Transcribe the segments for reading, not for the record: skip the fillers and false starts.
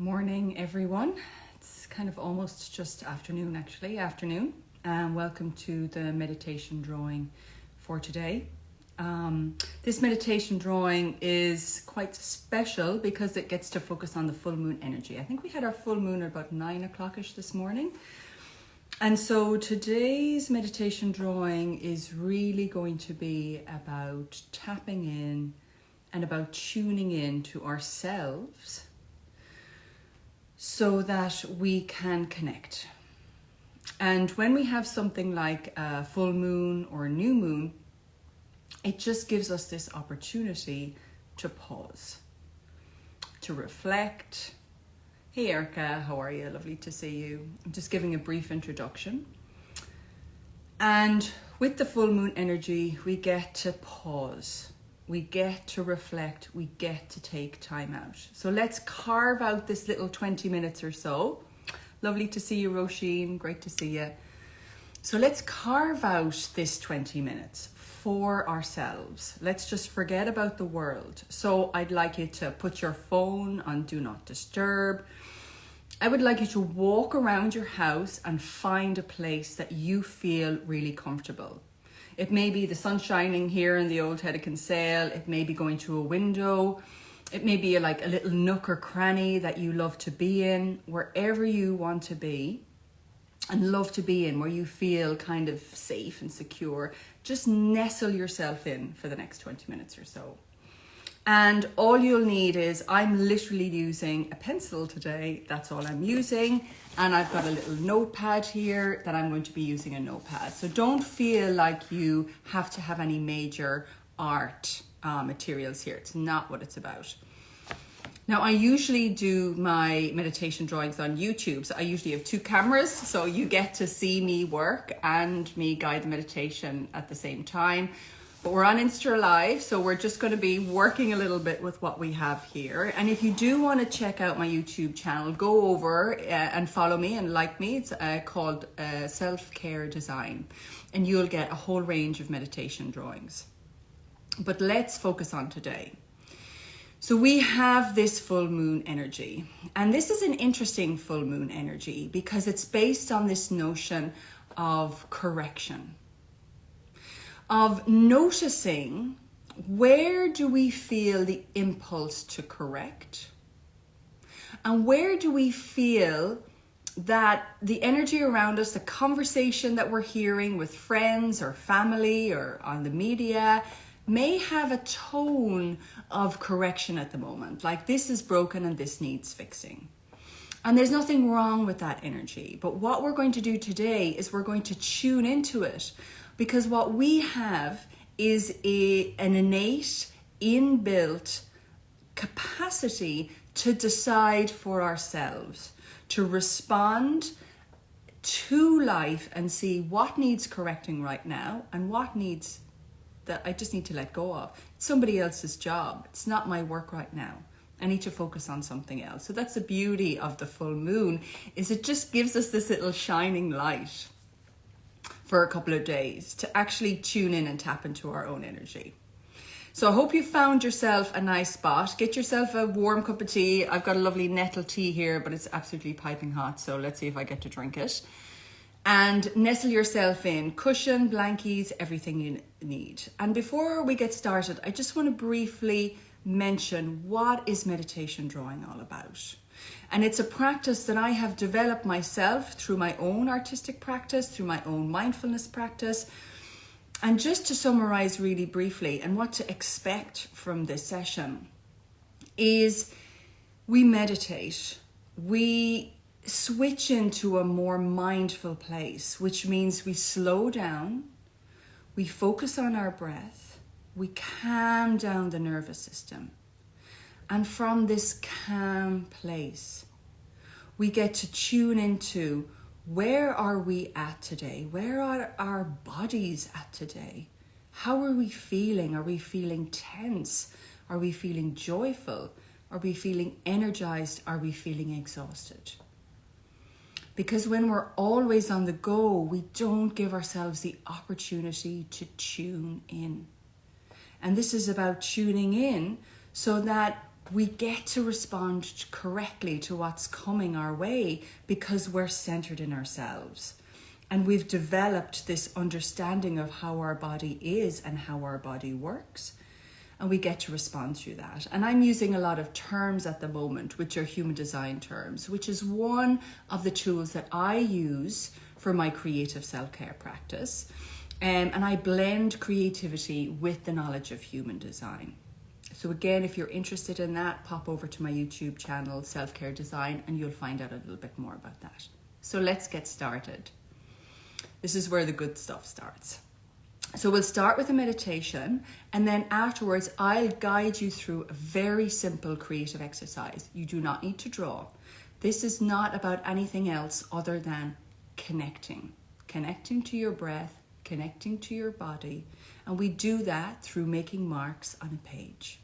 Morning, everyone. It's kind of almost just afternoon, afternoon. Welcome to the meditation drawing for today. This meditation drawing is quite special because it gets to focus on the full moon energy. I think we had our full moon at about 9 o'clock-ish this morning. And so today's meditation drawing is really going to be about tapping in and about tuning in to ourselves so that we can connect. And when we have something like a full moon or a new moon, it just gives us this opportunity to pause, to reflect. Hey Erica, how are you? Lovely to see you. I'm just giving a brief introduction. And with the full moon energy, we get to pause. We get to reflect, we get to take time out. So let's carve out this little 20 minutes or so. Lovely to see you, Roisin, great to see you. So let's carve out this 20 minutes for ourselves. Let's just forget about the world. So I'd like you to put your phone on Do Not Disturb. I would like you to walk around your house and find a place that you feel really comfortable. It may be the sun shining here in the old Head Kinsale. It may be going to a window. It may be like a little nook or cranny that you love to be in, wherever you want to be and love to be in, where you feel kind of safe and secure. Just nestle yourself in for the next 20 minutes or so. And all you'll need is, I'm literally using a pencil today. That's all I'm using. And I've got a little notepad here that I'm going to be using a notepad. So don't feel like you have to have any major art materials here. It's not what it's about. Now, I usually do my meditation drawings on YouTube. So I usually have two cameras. So you get to see me work and me guide the meditation at the same time. But we're on Insta Live, so we're just going to be working a little bit with what we have here. And if you do want to check out my YouTube channel, go over and follow me and like me. It's called Self-Care Design. And you'll get a whole range of meditation drawings. But let's focus on today. So we have this full moon energy. And this is an interesting full moon energy because it's based on this notion of correction. Of noticing, where do we feel the impulse to correct? And where do we feel that the energy around us, the conversation that we're hearing with friends or family or on the media, may have a tone of correction at the moment, like this is broken and this needs fixing. And there's nothing wrong with that energy. But what we're going to do today is we're going to tune into it. Because what we have is an innate, inbuilt capacity to decide for ourselves, to respond to life and see what needs correcting right now and what needs that I just need to let go of. It's somebody else's job. It's not my work right now. I need to focus on something else. So that's the beauty of the full moon, is it just gives us this little shining light for a couple of days to actually tune in and tap into our own energy. So I hope you found yourself a nice spot. Get yourself a warm cup of tea. I've got a lovely nettle tea here, but it's absolutely piping hot. So let's see if I get to drink it. And nestle yourself in. Cushion, blankies, everything you need. And before we get started, I just want to briefly mention, what is meditation drawing all about? And it's a practice that I have developed myself through my own artistic practice, through my own mindfulness practice. And just to summarize really briefly, and what to expect from this session, is we meditate, we switch into a more mindful place, which means we slow down, we focus on our breath, we calm down the nervous system. And from this calm place, we get to tune into, where are we at today? Where are our bodies at today? How are we feeling? Are we feeling tense? Are we feeling joyful? Are we feeling energized? Are we feeling exhausted? Because when we're always on the go, we don't give ourselves the opportunity to tune in. And this is about tuning in so that we get to respond correctly to what's coming our way because we're centered in ourselves. And we've developed this understanding of how our body is and how our body works. And we get to respond through that. And I'm using a lot of terms at the moment, which are human design terms, which is one of the tools that I use for my creative self-care practice. And I blend creativity with the knowledge of human design. So again, if you're interested in that, pop over to my YouTube channel, Self-Care Design, and you'll find out a little bit more about that. So let's get started. This is where the good stuff starts. So we'll start with a meditation, and then afterwards I'll guide you through a very simple creative exercise. You do not need to draw. This is not about anything else other than connecting to your breath, connecting to your body, and we do that through making marks on a page.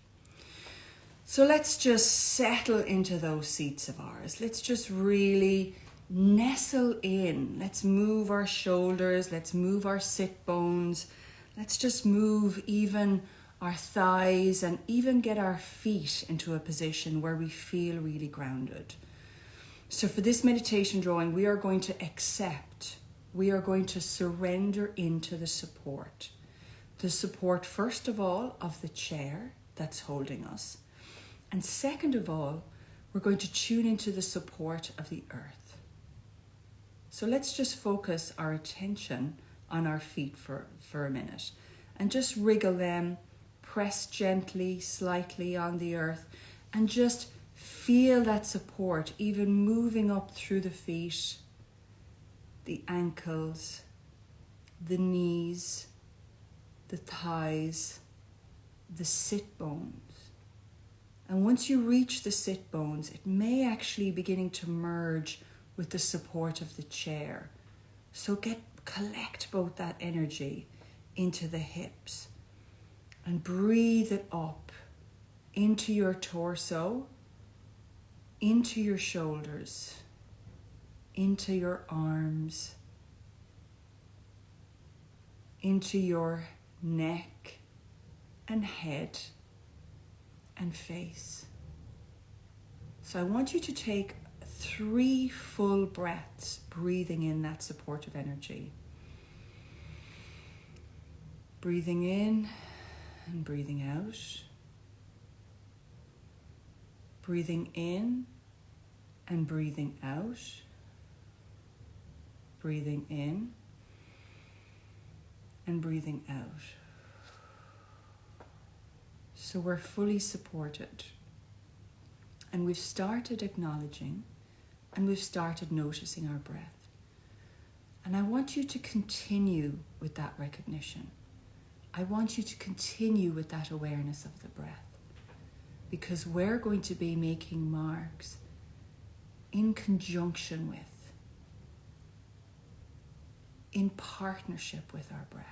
So let's just settle into those seats of ours. Let's just really nestle in. Let's move our shoulders. Let's move our sit bones. Let's just move even our thighs and even get our feet into a position where we feel really grounded. So for this meditation drawing, we are going to accept. We are going to surrender into the support. The support, first of all, of the chair that's holding us. And second of all, we're going to tune into the support of the earth. So let's just focus our attention on our feet for a minute and just wriggle them, press gently, slightly on the earth, and just feel that support even moving up through the feet, the ankles, the knees, the thighs, the sit bones. And once you reach the sit bones, it may actually beginning to merge with the support of the chair. So collect both that energy into the hips and breathe it up into your torso, into your shoulders, into your arms, into your neck and head and face. So I want you to take 3 full breaths, breathing in that supportive energy. Breathing in and breathing out. Breathing in and breathing out. Breathing in and breathing out. So we're fully supported. And we've started acknowledging and we've started noticing our breath. And I want you to continue with that recognition. I want you to continue with that awareness of the breath, because we're going to be making marks in conjunction with, in partnership with our breath.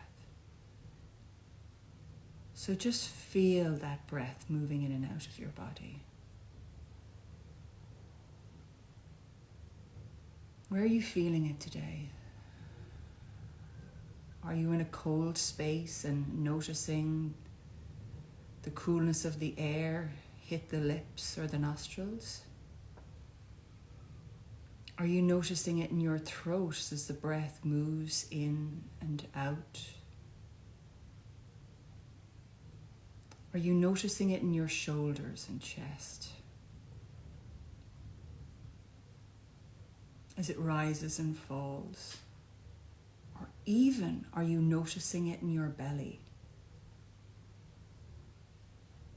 So just feel that breath moving in and out of your body. Where are you feeling it today? Are you in a cold space and noticing the coolness of the air hit the lips or the nostrils? Are you noticing it in your throat as the breath moves in and out? Are you noticing it in your shoulders and chest as it rises and falls? Or even are you noticing it in your belly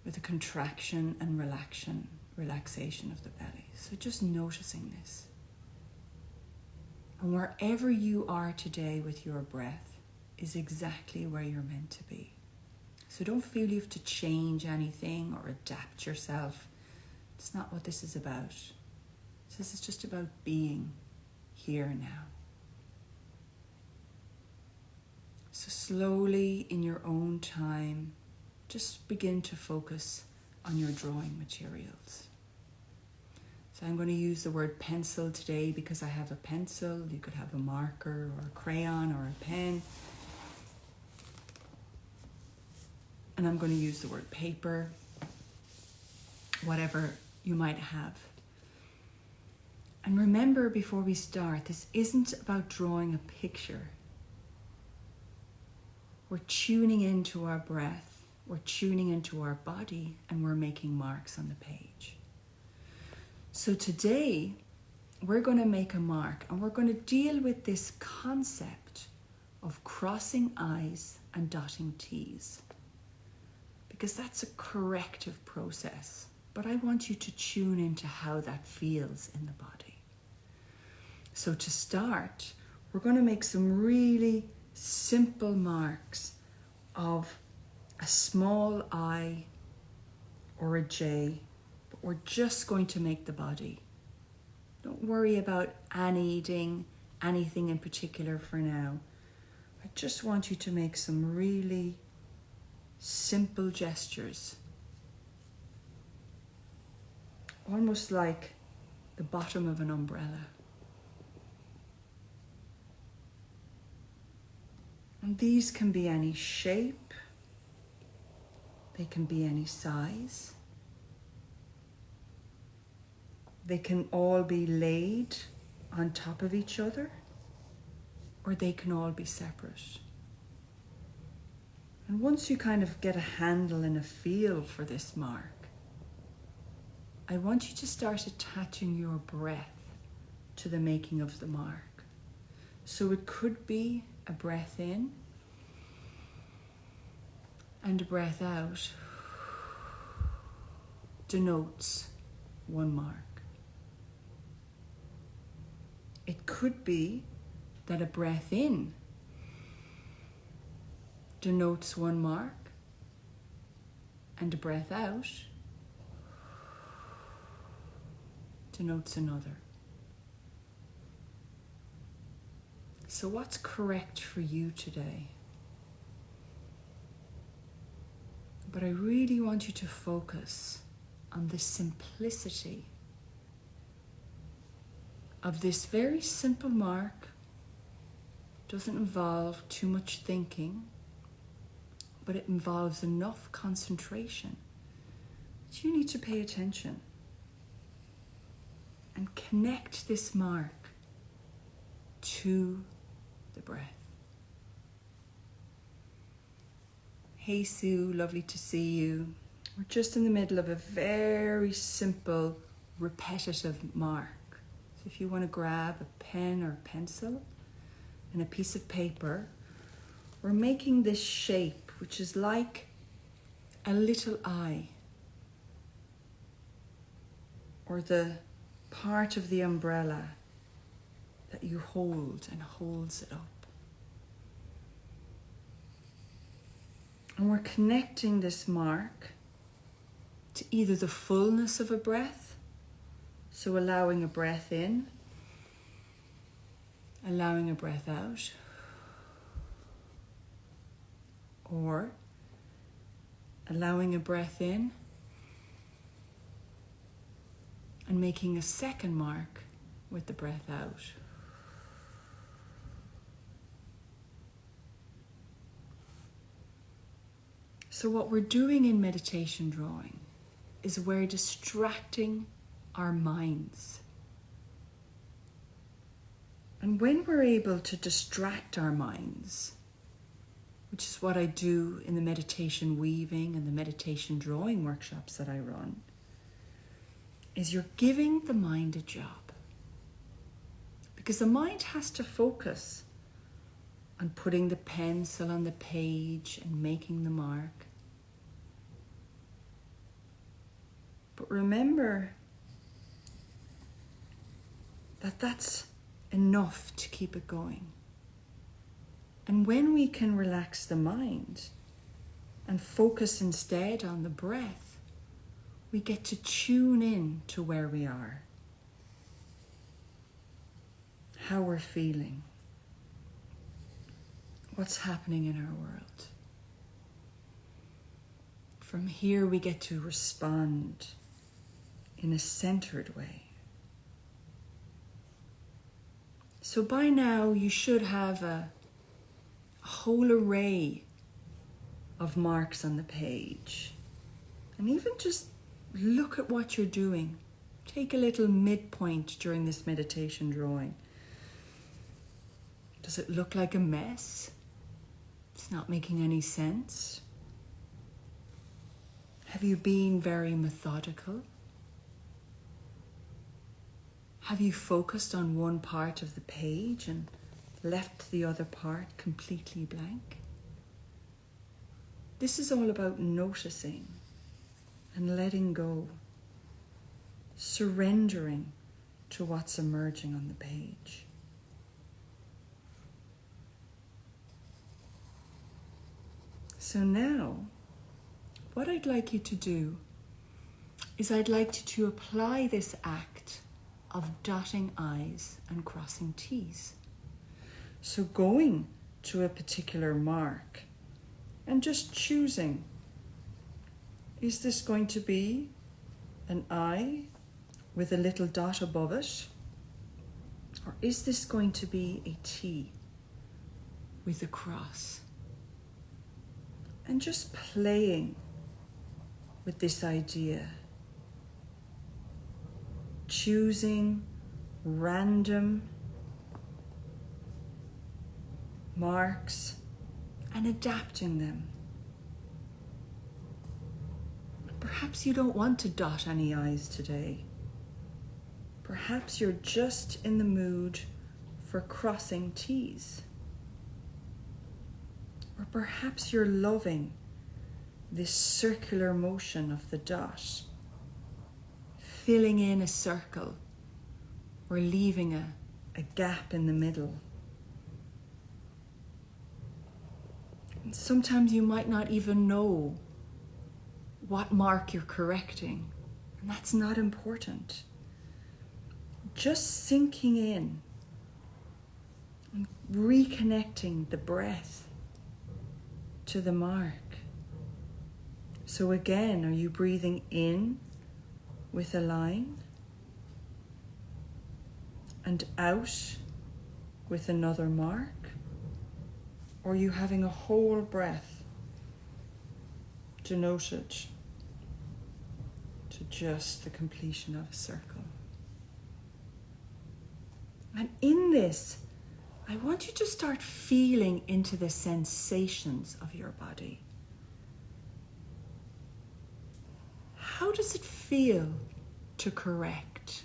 with a contraction and relaxation of the belly? So just noticing this. And wherever you are today with your breath is exactly where you're meant to be. So don't feel you have to change anything or adapt yourself. It's not what this is about. This is just about being here now. So slowly, in your own time, just begin to focus on your drawing materials. So I'm going to use the word pencil today because I have a pencil. You could have a marker or a crayon or a pen. And I'm going to use the word paper. whatever you might have. And remember, before we start, this isn't about drawing a picture. We're tuning into our breath, we're tuning into our body, and we're making marks on the page. So today, we're going to make a mark, and we're going to deal with this concept of crossing I's and dotting T's, because that's a corrective process. But I want you to tune into how that feels in the body. So to start, we're going to make some really simple marks of a small I or a J, but we're just going to make the body. Don't worry about anything in particular for now. I just want you to make some really simple gestures, almost like the bottom of an umbrella. And these can be any shape, they can be any size, they can all be laid on top of each other, or they can all be separate. And once you kind of get a handle and a feel for this mark, I want you to start attaching your breath to the making of the mark. So it could be a breath in and a breath out denotes one mark. It could be that a breath in denotes one mark and a breath out denotes another. So what's correct for you today? But I really want you to focus on the simplicity of this very simple mark. Doesn't involve too much thinking, but it involves enough concentration that you need to pay attention and connect this mark to the breath. Hey Sue, lovely to see you. We're just in the middle of a very simple, repetitive mark. So if you want to grab a pen or pencil and a piece of paper, we're making this shape, which is like a little eye, or the part of the umbrella that you hold and holds it up. And we're connecting this mark to either the fullness of a breath, so allowing a breath in, allowing a breath out, or allowing a breath in and making a second mark with the breath out. So what we're doing in meditation drawing is we're distracting our minds. And when we're able to distract our minds, which is what I do in the meditation weaving and the meditation drawing workshops that I run, is you're giving the mind a job. Because the mind has to focus on putting the pencil on the page and making the mark. But remember that that's enough to keep it going. And when we can relax the mind and focus instead on the breath, we get to tune in to where we are, how we're feeling, what's happening in our world. From here we get to respond in a centered way. So by now you should have a whole array of marks on the page. And even just look at what you're doing. Take a little midpoint during this meditation drawing. Does it look like a mess? It's not making any sense. Have you been very methodical? Have you focused on one part of the page and left the other part completely blank? This is all about noticing and letting go, surrendering to what's emerging on the page. So now, what I'd like you to do is I'd like you to apply this act of dotting I's and crossing T's. So going to a particular mark and just choosing, is this going to be an I with a little dot above it? Or is this going to be a T with a cross? And just playing with this idea. Choosing random marks and adapting them. Perhaps you don't want to dot any I's today. Perhaps you're just in the mood for crossing T's. Or perhaps you're loving this circular motion of the dot, filling in a circle or leaving a gap in the middle. And sometimes you might not even know what mark you're correcting, and that's not important. Just sinking in and reconnecting the breath to the mark. So again, are you breathing in with a line and out with another mark? Or are you having a whole breath denoted to just the completion of a circle? And in this, I want you to start feeling into the sensations of your body. How does it feel to correct?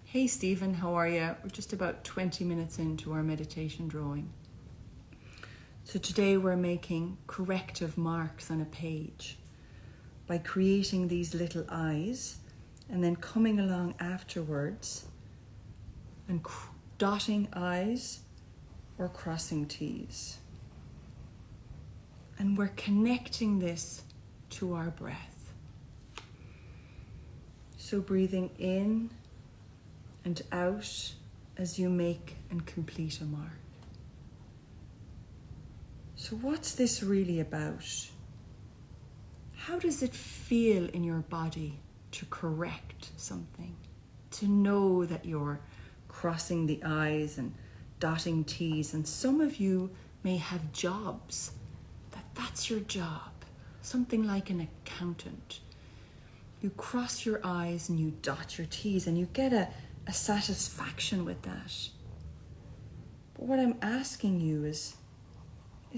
Hey Stephen, how are you? We're just about 20 minutes into our meditation drawing. So today we're making corrective marks on a page by creating these little I's and then coming along afterwards and dotting I's or crossing T's. And we're connecting this to our breath. So breathing in and out as you make and complete a mark. So what's this really about? How does it feel in your body to correct something? To know that you're crossing the I's and dotting T's, and some of you may have jobs that's your job, something like an accountant. You cross your I's and you dot your T's and you get a satisfaction with that. But what I'm asking you is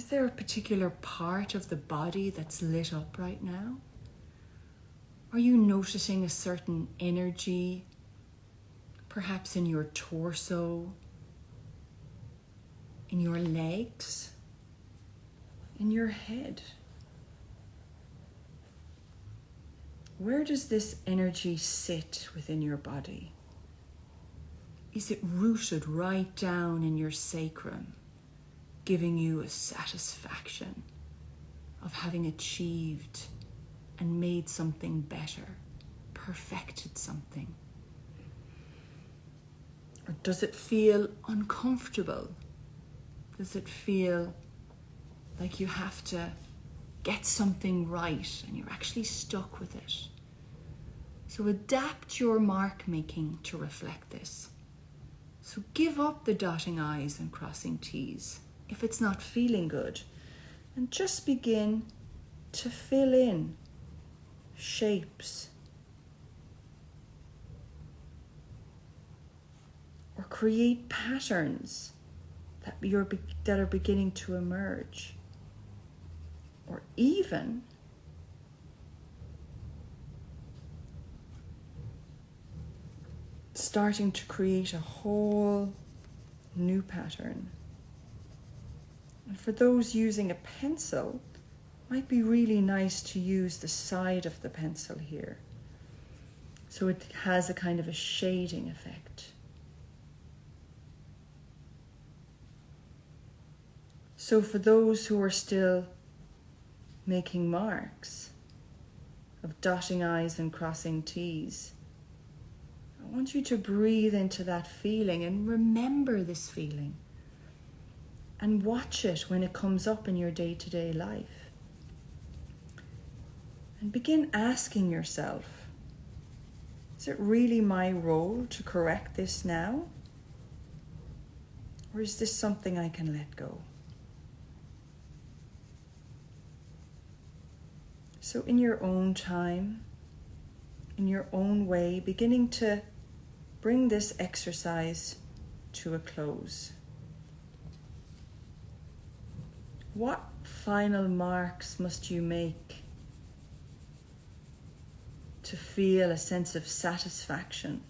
there a particular part of the body that's lit up right now? Are you noticing a certain energy, perhaps in your torso, in your legs, in your head? Where does this energy sit within your body? Is it rooted right down in your sacrum, giving you a satisfaction of having achieved and made something better, perfected something? Or does it feel uncomfortable? Does it feel like you have to get something right and you're actually stuck with it? So adapt your mark making to reflect this. So give up the dotting I's and crossing T's if it's not feeling good, and just begin to fill in shapes create patterns that are beginning to emerge, or even starting to create a whole new pattern. And for those using a pencil, it might be really nice to use the side of the pencil here, so it has a kind of a shading effect. So for those who are still making marks of dotting I's and crossing T's, I want you to breathe into that feeling and remember this feeling and watch it when it comes up in your day-to-day life. And begin asking yourself, is it really my role to correct this now? Or is this something I can let go? So in your own time, in your own way, beginning to bring this exercise to a close. What final marks must you make to feel a sense of satisfaction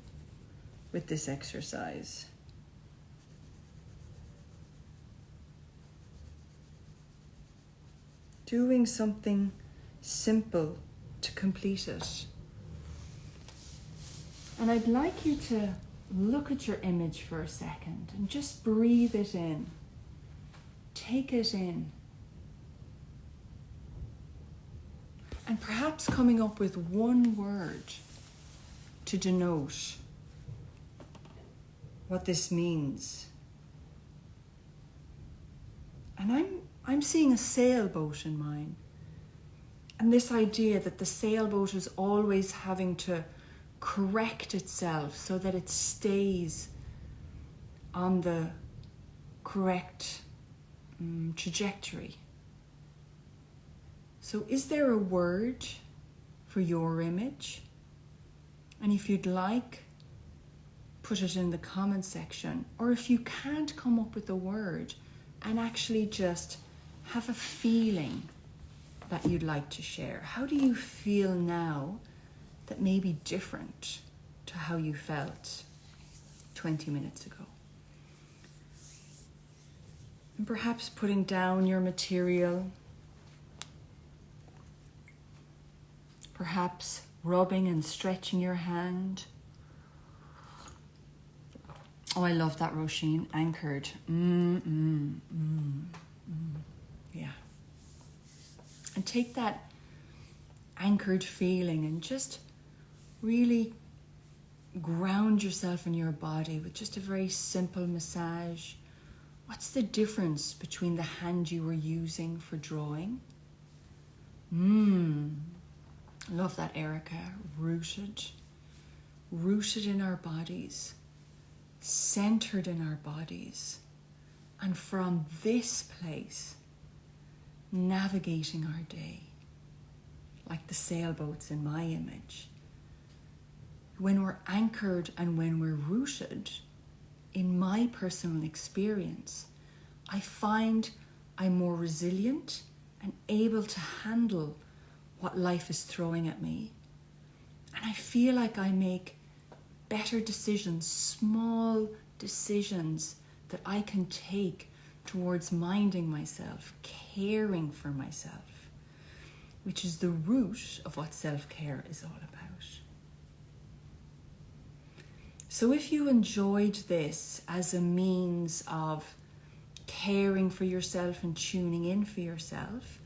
with this exercise? Doing something simple to complete it. And I'd like you to look at your image for a second and just breathe it in. Take it in. And perhaps coming up with one word to denote what this means. And I'm seeing a sailboat in mine. And this idea that the sailboat is always having to correct itself so that it stays on the correct trajectory. So is there a word for your image? And if you'd like, put it in the comment section. Or if you can't come up with a word, and actually just have a feeling that you'd like to share. How do you feel now that may be different to how you felt 20 minutes ago? And perhaps putting down your material, perhaps rubbing and stretching your hand. Oh, I love that, Roisin. Anchored. Yeah. And take that anchored feeling and just really ground yourself in your body with just a very simple massage. What's the difference between the hand you were using for drawing? Love that, Erica. Rooted in our bodies, centered in our bodies, and from this place, navigating our day, like the sailboats in my image. When we're anchored and when we're rooted, in my personal experience, I find I'm more resilient and able to handle what life is throwing at me. And I feel like I make better decisions, small decisions that I can take towards minding myself, caring for myself, which is the root of what self-care is all about. So if you enjoyed this as a means of caring for yourself and tuning in for yourself,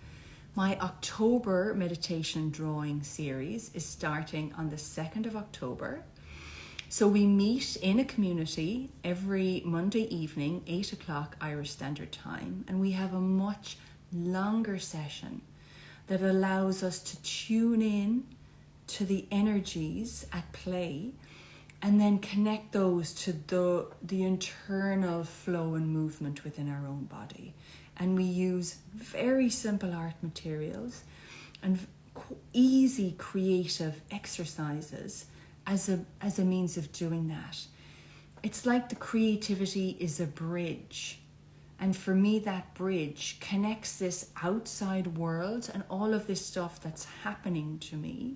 my October meditation drawing series is starting on the 2nd of October. So we meet in a community every Monday evening, 8 o'clock Irish Standard Time, and we have a much longer session that allows us to tune in to the energies at play and then connect those to the internal flow and movement within our own body. And we use very simple art materials and easy creative exercises as a means of doing that. it's like the creativity is a bridge. And for me, that bridge connects this outside world and all of this stuff that's happening to me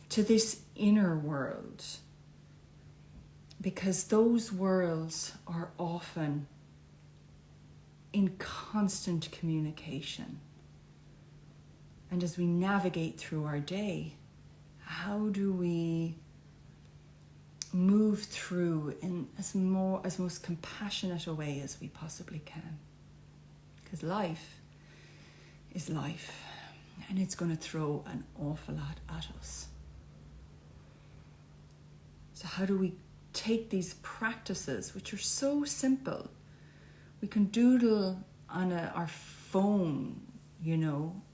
to this inner world. Because those worlds are often in constant communication. And as we navigate through our day, how do we move through in as most compassionate a way as we possibly can? Because life is life, and it's going to throw an awful lot at us. So how do we take these practices, which are so simple? We can doodle on our phone,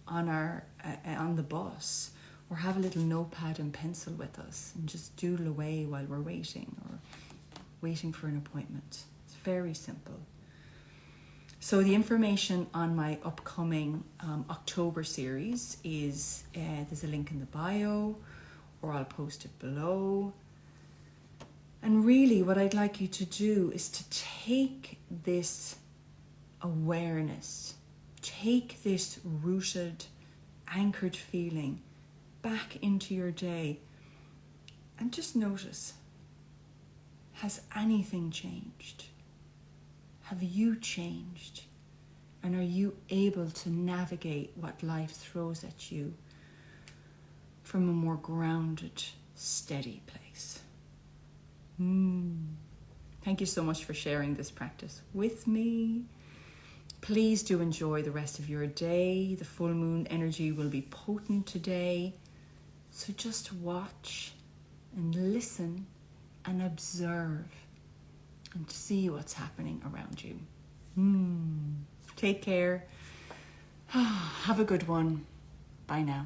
on the bus, or have a little notepad and pencil with us and just doodle away while we're waiting or waiting for an appointment. It's very simple. So the information on my upcoming October series is, there's a link in the bio, or I'll post it below. And really what I'd like you to do is to take this awareness, take this rooted, anchored feeling back into your day and just notice, has anything changed? Have you changed? And are you able to navigate what life throws at you from a more grounded, steady place? Thank you so much for sharing this practice with me. Please do enjoy the rest of your day. The full moon energy will be potent today. So just watch and listen and observe and see what's happening around you. Take care. Have a good one. Bye now.